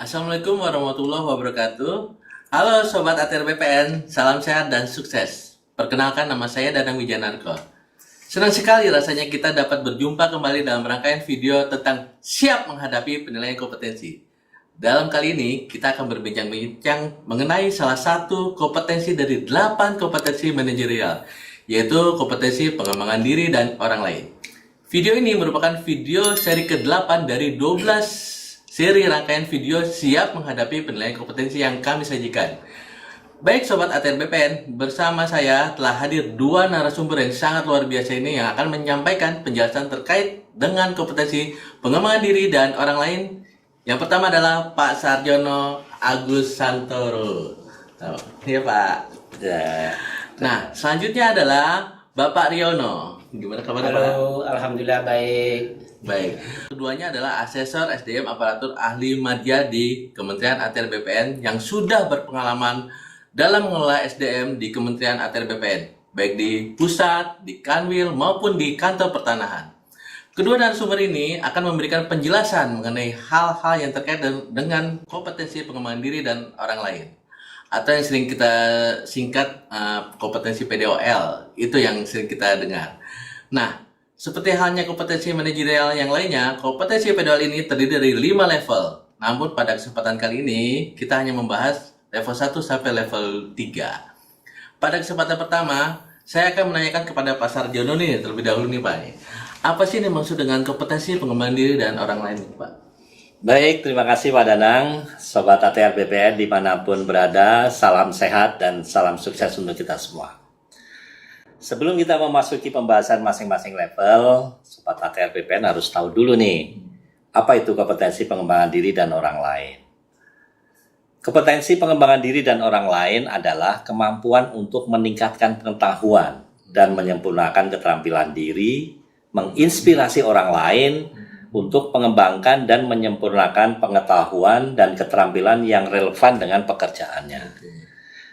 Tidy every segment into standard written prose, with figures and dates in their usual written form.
Assalamualaikum warahmatullahi wabarakatuh. Halo Sobat ATR BPN, salam sehat dan sukses. Perkenalkan, nama saya Danang Wijanarko. Senang sekali rasanya kita dapat berjumpa kembali dalam rangkaian video tentang siap menghadapi penilaian kompetensi. Dalam kali ini, kita akan berbincang-bincang mengenai salah satu kompetensi dari 8 kompetensi manajerial, yaitu kompetensi pengembangan diri dan orang lain. Video ini merupakan video seri ke-8 dari 12 seri rangkaian video siap menghadapi penilaian kompetensi yang kami sajikan. Baik Sobat ATR BPN, bersama saya telah hadir 2 narasumber yang sangat luar biasa ini yang akan menyampaikan penjelasan terkait dengan kompetensi pengembangan diri dan orang lain. Yang pertama adalah Pak Sarjono Agus Santoro. Iya Pak. Ya. Nah, selanjutnya adalah Bapak Riono. Gimana kabarnya Pak? Halo, alhamdulillah baik. Baik. Keduanya adalah asesor SDM aparatur ahli madya di Kementerian ATR BPN yang sudah berpengalaman dalam mengelola SDM di Kementerian ATR BPN, baik di pusat, di Kanwil maupun di kantor pertanahan. Kedua narasumber ini akan memberikan penjelasan mengenai hal-hal yang terkait dengan kompetensi pengembangan diri dan orang lain, atau yang sering kita singkat kompetensi PDOL, itu yang sering kita dengar. Nah, seperti halnya kompetensi manajerial yang lainnya, kompetensi PDOL ini terdiri dari 5 level. Namun pada kesempatan kali ini, kita hanya membahas level 1 sampai level 3. Pada kesempatan pertama, saya akan menanyakan kepada Pak Sarjono nih, terlebih dahulu nih Pak. Apa sih ini maksud dengan kompetensi pengembangan diri dan orang lain Pak? Baik, terima kasih Pak Danang, Sobat ATR BPN dimanapun berada, salam sehat dan salam sukses untuk kita semua. Sebelum kita memasuki pembahasan masing-masing level, Sobat ATR BPN harus tahu dulu nih, apa itu kompetensi pengembangan diri dan orang lain. Kompetensi pengembangan diri dan orang lain adalah kemampuan untuk meningkatkan pengetahuan dan menyempurnakan keterampilan diri, menginspirasi orang lain untuk mengembangkan dan menyempurnakan pengetahuan dan keterampilan yang relevan dengan pekerjaannya.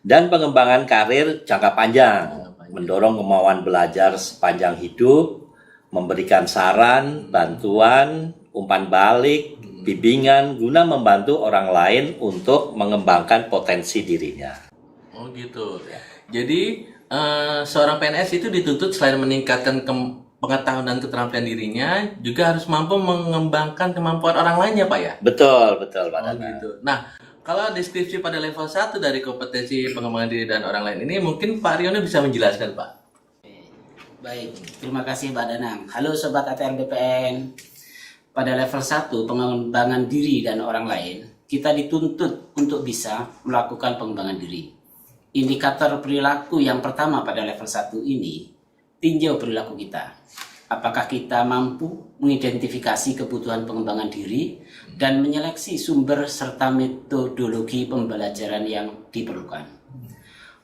Dan pengembangan karir jangka panjang, mendorong kemauan belajar sepanjang hidup, memberikan saran, bantuan, umpan balik, bimbingan guna membantu orang lain untuk mengembangkan potensi dirinya. Oh gitu. Jadi seorang PNS itu dituntut selain meningkatkan pengetahuan dan keterampilan dirinya, juga harus mampu mengembangkan kemampuan orang lainnya Pak ya? Betul Pak Danang. Gitu. Nah, kalau deskripsi pada level 1 dari kompetensi pengembangan diri dan orang lain ini, mungkin Pak Riono bisa menjelaskan Pak. Baik, terima kasih Mbak Danang. Halo Sobat ATR BPN. Pada level 1 pengembangan diri dan orang lain, kita dituntut untuk bisa melakukan pengembangan diri. Indikator perilaku yang pertama pada level 1 ini, tinjau perilaku kita. Apakah kita mampu mengidentifikasi kebutuhan pengembangan diri dan menyeleksi sumber serta metodologi pembelajaran yang diperlukan.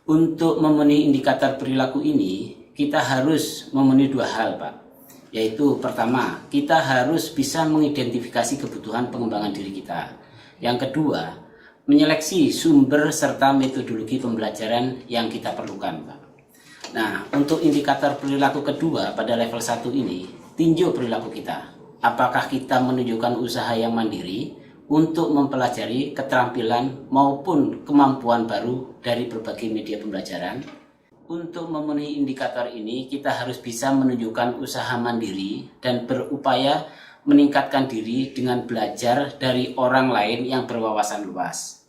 Untuk memenuhi indikator perilaku ini, kita harus memenuhi 2 hal, Pak. Yaitu pertama, kita harus bisa mengidentifikasi kebutuhan pengembangan diri kita. Yang kedua, menyeleksi sumber serta metodologi pembelajaran yang kita perlukan, Pak. Nah, untuk indikator perilaku kedua pada level 1 ini, tinjau perilaku kita. Apakah kita menunjukkan usaha yang mandiri untuk mempelajari keterampilan maupun kemampuan baru dari berbagai media pembelajaran? Untuk memenuhi indikator ini, kita harus bisa menunjukkan usaha mandiri dan berupaya meningkatkan diri dengan belajar dari orang lain yang berwawasan luas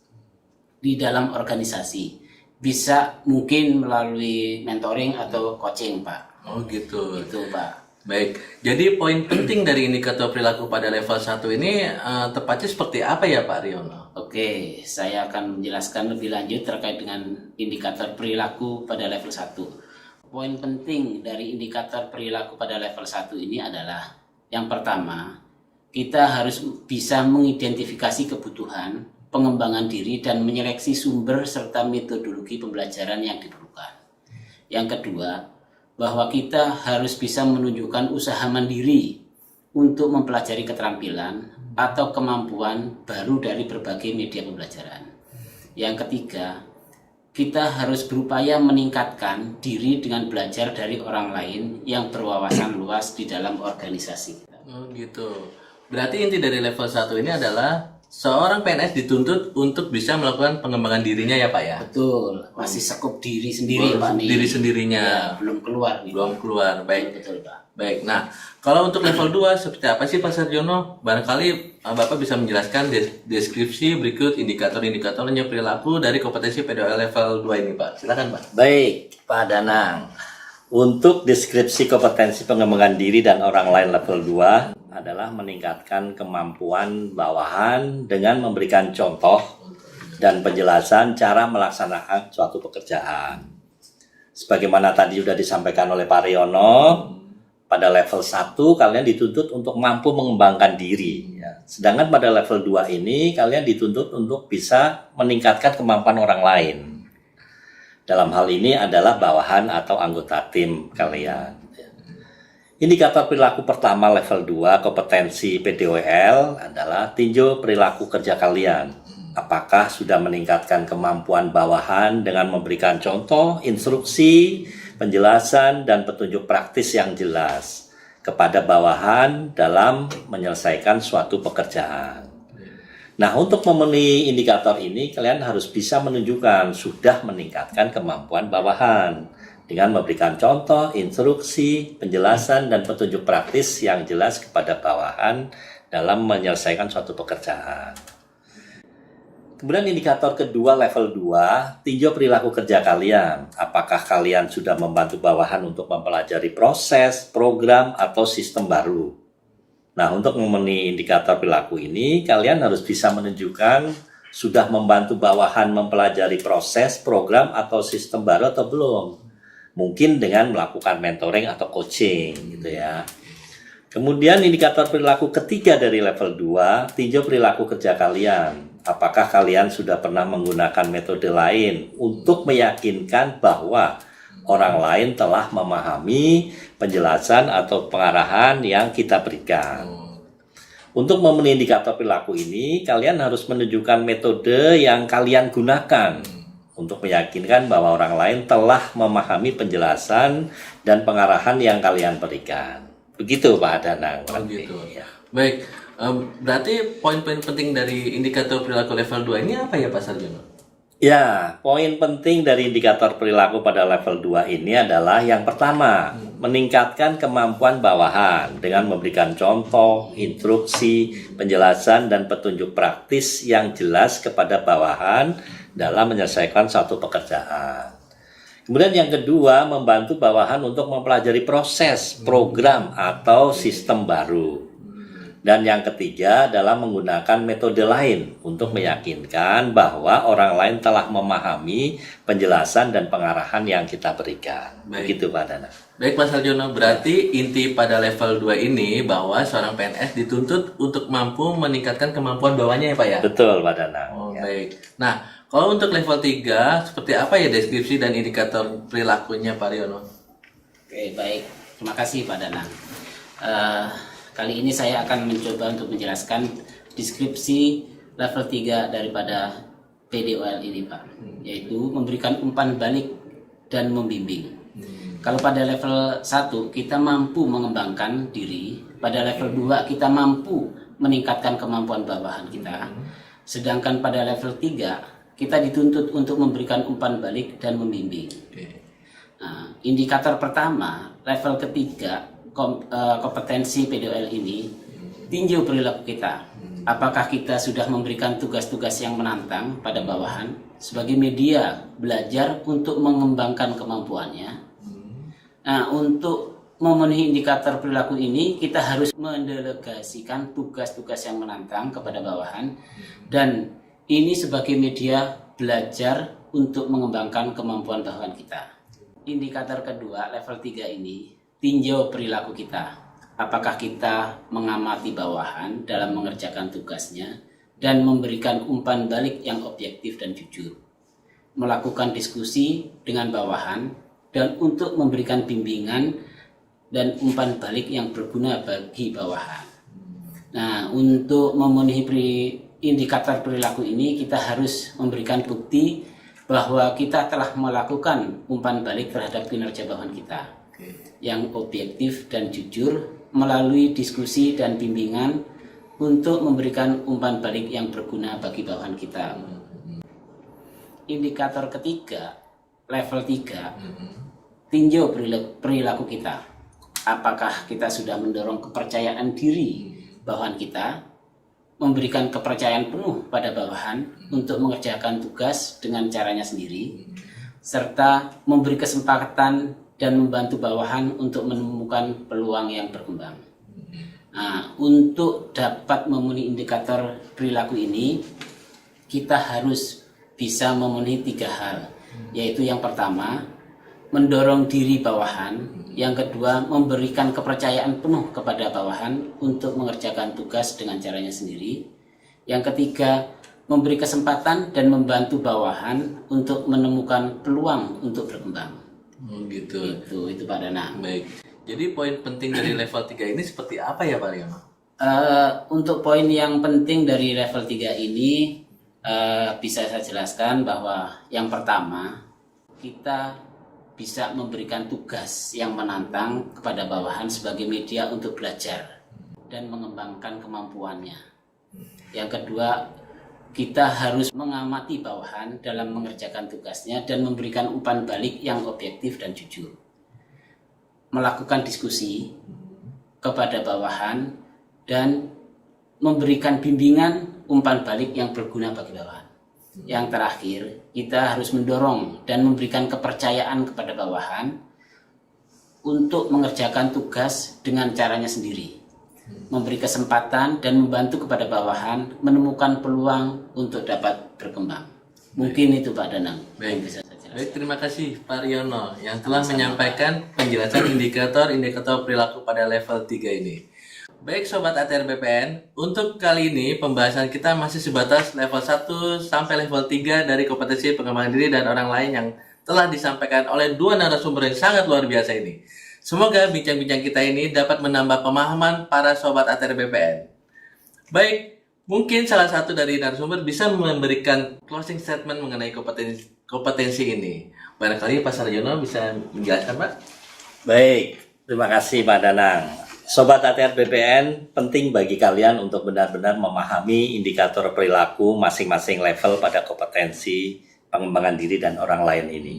di dalam organisasi. Bisa mungkin melalui mentoring atau coaching, Pak. Oh gitu. Itu, Pak. Baik, jadi poin penting dari indikator perilaku pada level 1 ini tepatnya seperti apa ya Pak Riono? Oke, saya akan menjelaskan lebih lanjut terkait dengan indikator perilaku pada level 1. Poin penting dari indikator perilaku pada level 1 ini adalah yang pertama, kita harus bisa mengidentifikasi kebutuhan pengembangan diri dan menyeleksi sumber serta metodologi pembelajaran yang diperlukan. Yang kedua, bahwa kita harus bisa menunjukkan usaha mandiri untuk mempelajari keterampilan atau kemampuan baru dari berbagai media pembelajaran. Yang ketiga, kita harus berupaya meningkatkan diri dengan belajar dari orang lain yang berwawasan luas di dalam organisasi. Oh gitu. Berarti inti dari level 1 ini adalah seorang PNS dituntut untuk bisa melakukan pengembangan dirinya ya Pak ya? Betul, masih sekup diri sendiri Pak nih. Diri sendirinya. Ya, belum keluar nih. Belum keluar, baik. Betul Pak. Baik, nah kalau untuk level 2 seperti apa sih Pak Sarjono? Barangkali Bapak bisa menjelaskan deskripsi berikut indikator-indikatornya perilaku dari kompetensi PDOL level 2 ini Pak. Silakan Pak. Baik, Pak Danang. Untuk deskripsi kompetensi pengembangan diri dan orang lain level 2 adalah meningkatkan kemampuan bawahan dengan memberikan contoh dan penjelasan cara melaksanakan suatu pekerjaan. Sebagaimana tadi sudah disampaikan oleh Pak Riono, pada level 1 kalian dituntut untuk mampu mengembangkan diri. Ya. Sedangkan pada level 2 ini kalian dituntut untuk bisa meningkatkan kemampuan orang lain. Dalam hal ini adalah bawahan atau anggota tim kalian. Indikator perilaku pertama level 2 kompetensi PDOL adalah tinjau perilaku kerja kalian. Apakah sudah meningkatkan kemampuan bawahan dengan memberikan contoh, instruksi, penjelasan, dan petunjuk praktis yang jelas kepada bawahan dalam menyelesaikan suatu pekerjaan. Nah, untuk memenuhi indikator ini, kalian harus bisa menunjukkan sudah meningkatkan kemampuan bawahan dengan memberikan contoh, instruksi, penjelasan, dan petunjuk praktis yang jelas kepada bawahan dalam menyelesaikan suatu pekerjaan. Kemudian indikator kedua level 2, tinjau perilaku kerja kalian. Apakah kalian sudah membantu bawahan untuk mempelajari proses, program, atau sistem baru? Nah, untuk memenuhi indikator perilaku ini, kalian harus bisa menunjukkan sudah membantu bawahan mempelajari proses, program, atau sistem baru atau belum. Mungkin dengan melakukan mentoring atau coaching gitu ya. Kemudian indikator perilaku ketiga dari level 2, tinjau perilaku kerja kalian. Apakah kalian sudah pernah menggunakan metode lain untuk meyakinkan bahwa orang lain telah memahami penjelasan atau pengarahan yang kita berikan? Untuk memenuhi indikator perilaku ini, kalian harus menunjukkan metode yang kalian gunakan untuk meyakinkan bahwa orang lain telah memahami penjelasan dan pengarahan yang kalian berikan. Begitu Pak Danang. Begitu. Ya. Baik, berarti poin-poin penting dari indikator perilaku level 2 ini apa ya Pak Sarjono? Ya, poin penting dari indikator perilaku pada level 2 ini adalah yang pertama, meningkatkan kemampuan bawahan dengan memberikan contoh, instruksi, penjelasan, dan petunjuk praktis yang jelas kepada bawahan dalam menyelesaikan suatu pekerjaan. Kemudian yang kedua, membantu bawahan untuk mempelajari proses, program, atau sistem baru. Dan yang ketiga adalah menggunakan metode lain untuk meyakinkan bahwa orang lain telah memahami penjelasan dan pengarahan yang kita berikan. Baik. Begitu Pak Dana. Baik Pak Sarjono, berarti inti pada level 2 ini bahwa seorang PNS dituntut untuk mampu meningkatkan kemampuan bawahannya ya Pak ya? Betul Pak Dana. Oh, Ya. baik. Nah, kalau untuk level 3, seperti apa ya deskripsi dan indikator perilakunya Pak Riono? Oke, baik. Terima kasih Pak Danang. Kali ini saya akan mencoba untuk menjelaskan deskripsi level 3 daripada PDOL ini Pak, yaitu memberikan umpan balik dan membimbing. Kalau pada level 1 kita mampu mengembangkan diri, pada level 2 kita mampu meningkatkan kemampuan bawahan kita. Sedangkan pada level 3 kita dituntut untuk memberikan umpan balik dan membimbing. Nah, indikator pertama, level ketiga, kompetensi PDOL ini, tinjau perilaku kita. Apakah kita sudah memberikan tugas-tugas yang menantang pada bawahan sebagai media belajar untuk mengembangkan kemampuannya. Nah, untuk memenuhi indikator perilaku ini, kita harus mendelegasikan tugas-tugas yang menantang kepada bawahan, dan ini sebagai media belajar untuk mengembangkan kemampuan bawahan kita. Indikator kedua, level 3 ini, tinjau perilaku kita. Apakah kita mengamati bawahan dalam mengerjakan tugasnya dan memberikan umpan balik yang objektif dan jujur. Melakukan diskusi dengan bawahan dan untuk memberikan bimbingan dan umpan balik yang berguna bagi bawahan. Nah, untuk memenuhi indikator perilaku ini, kita harus memberikan bukti bahwa kita telah melakukan umpan balik terhadap kinerja bawahan kita yang objektif dan jujur melalui diskusi dan bimbingan untuk memberikan umpan balik yang berguna bagi bawahan kita. Indikator ketiga, level 3, tinjau perilaku kita. Apakah kita sudah mendorong kepercayaan diri bawahan kita, memberikan kepercayaan penuh pada bawahan untuk mengerjakan tugas dengan caranya sendiri, serta memberi kesempatan dan membantu bawahan untuk menemukan peluang yang berkembang. Nah, untuk dapat memenuhi indikator perilaku ini, kita harus bisa memenuhi 3 hal, yaitu yang pertama, mendorong diri bawahan, yang kedua, memberikan kepercayaan penuh kepada bawahan untuk mengerjakan tugas dengan caranya sendiri, yang ketiga, memberi kesempatan dan membantu bawahan untuk menemukan peluang untuk berkembang. Oh gitu. Itu Pak Danang. Baik. Jadi poin penting dari level 3 ini seperti apa ya Pak Riono? Untuk poin yang penting dari level 3 ini bisa saya jelaskan bahwa yang pertama, kita bisa memberikan tugas yang menantang kepada bawahan sebagai media untuk belajar dan mengembangkan kemampuannya. Yang kedua, kita harus mengamati bawahan dalam mengerjakan tugasnya dan memberikan umpan balik yang objektif dan jujur. Melakukan diskusi kepada bawahan dan memberikan bimbingan umpan balik yang berguna bagi bawahan. Yang terakhir, kita harus mendorong dan memberikan kepercayaan kepada bawahan untuk mengerjakan tugas dengan caranya sendiri. Memberi kesempatan dan membantu kepada bawahan menemukan peluang untuk dapat berkembang. Mungkin itu Pak Danang. Baik. Bisa saya jelaskan. Baik, terima kasih Pak Riono yang telah menyampaikan penjelasan indikator-indikator perilaku pada level 3 ini. Baik Sobat ATR BPN, untuk kali ini pembahasan kita masih sebatas level 1 sampai level 3 dari kompetensi pengembangan diri dan orang lain yang telah disampaikan oleh 2 narasumber yang sangat luar biasa ini. Semoga bincang-bincang kita ini dapat menambah pemahaman para Sobat ATR BPN. Baik, mungkin salah satu dari narasumber bisa memberikan closing statement mengenai kompetensi ini. Barangkali Pak Sarjono bisa menjelaskan, Pak? Baik, terima kasih Pak Danang. Sobat ATR BPN, penting bagi kalian untuk benar-benar memahami indikator perilaku masing-masing level pada kompetensi pengembangan diri dan orang lain ini.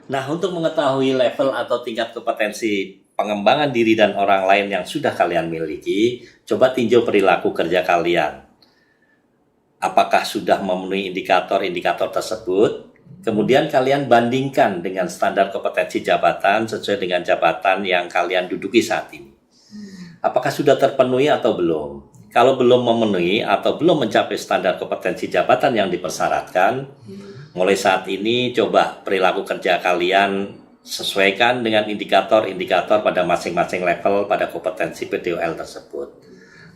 Nah, untuk mengetahui level atau tingkat kompetensi pengembangan diri dan orang lain yang sudah kalian miliki, coba tinjau perilaku kerja kalian. Apakah sudah memenuhi indikator-indikator tersebut? Kemudian kalian bandingkan dengan standar kompetensi jabatan sesuai dengan jabatan yang kalian duduki saat ini. Apakah sudah terpenuhi atau belum? Kalau belum memenuhi atau belum mencapai standar kompetensi jabatan yang dipersyaratkan, mulai saat ini coba perilaku kerja kalian sesuaikan dengan indikator-indikator pada masing-masing level pada kompetensi PDOL tersebut.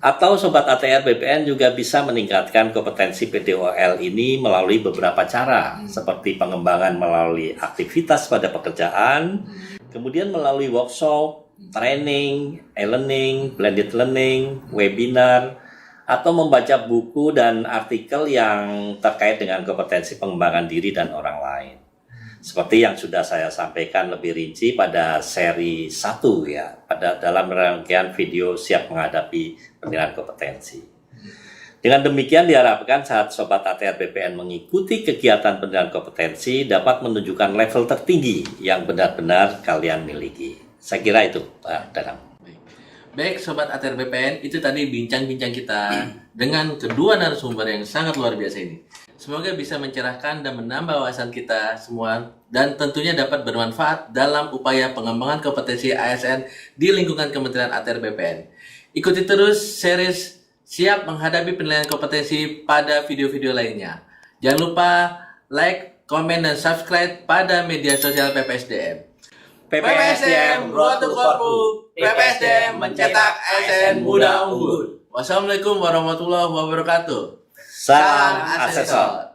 Atau Sobat ATR BPN juga bisa meningkatkan kompetensi PDOL ini melalui beberapa cara, seperti pengembangan melalui aktivitas pada pekerjaan, kemudian melalui workshop, training, e-learning, blended learning, webinar, atau membaca buku dan artikel yang terkait dengan kompetensi pengembangan diri dan orang lain. Seperti yang sudah saya sampaikan lebih rinci pada seri 1 ya, pada dalam rangkaian video siap menghadapi penilaian kompetensi. Dengan demikian diharapkan saat Sobat ATR BPN mengikuti kegiatan penilaian kompetensi dapat menunjukkan level tertinggi yang benar-benar kalian miliki. Saya kira itu Pak Danang. Baik Sobat ATR BPN, itu tadi bincang-bincang kita dengan kedua narasumber yang sangat luar biasa ini. Semoga bisa mencerahkan dan menambah wawasan kita semua dan tentunya dapat bermanfaat dalam upaya pengembangan kompetensi ASN di lingkungan Kementerian ATR BPN. Ikuti terus series siap menghadapi penilaian kompetensi pada video-video lainnya. Jangan lupa like, komen, dan subscribe pada media sosial PPSDM. PPSDM Road to Korpu, PPSDM mencetak ASN muda unggul. Wassalamualaikum warahmatullahi wabarakatuh. Salam asesor.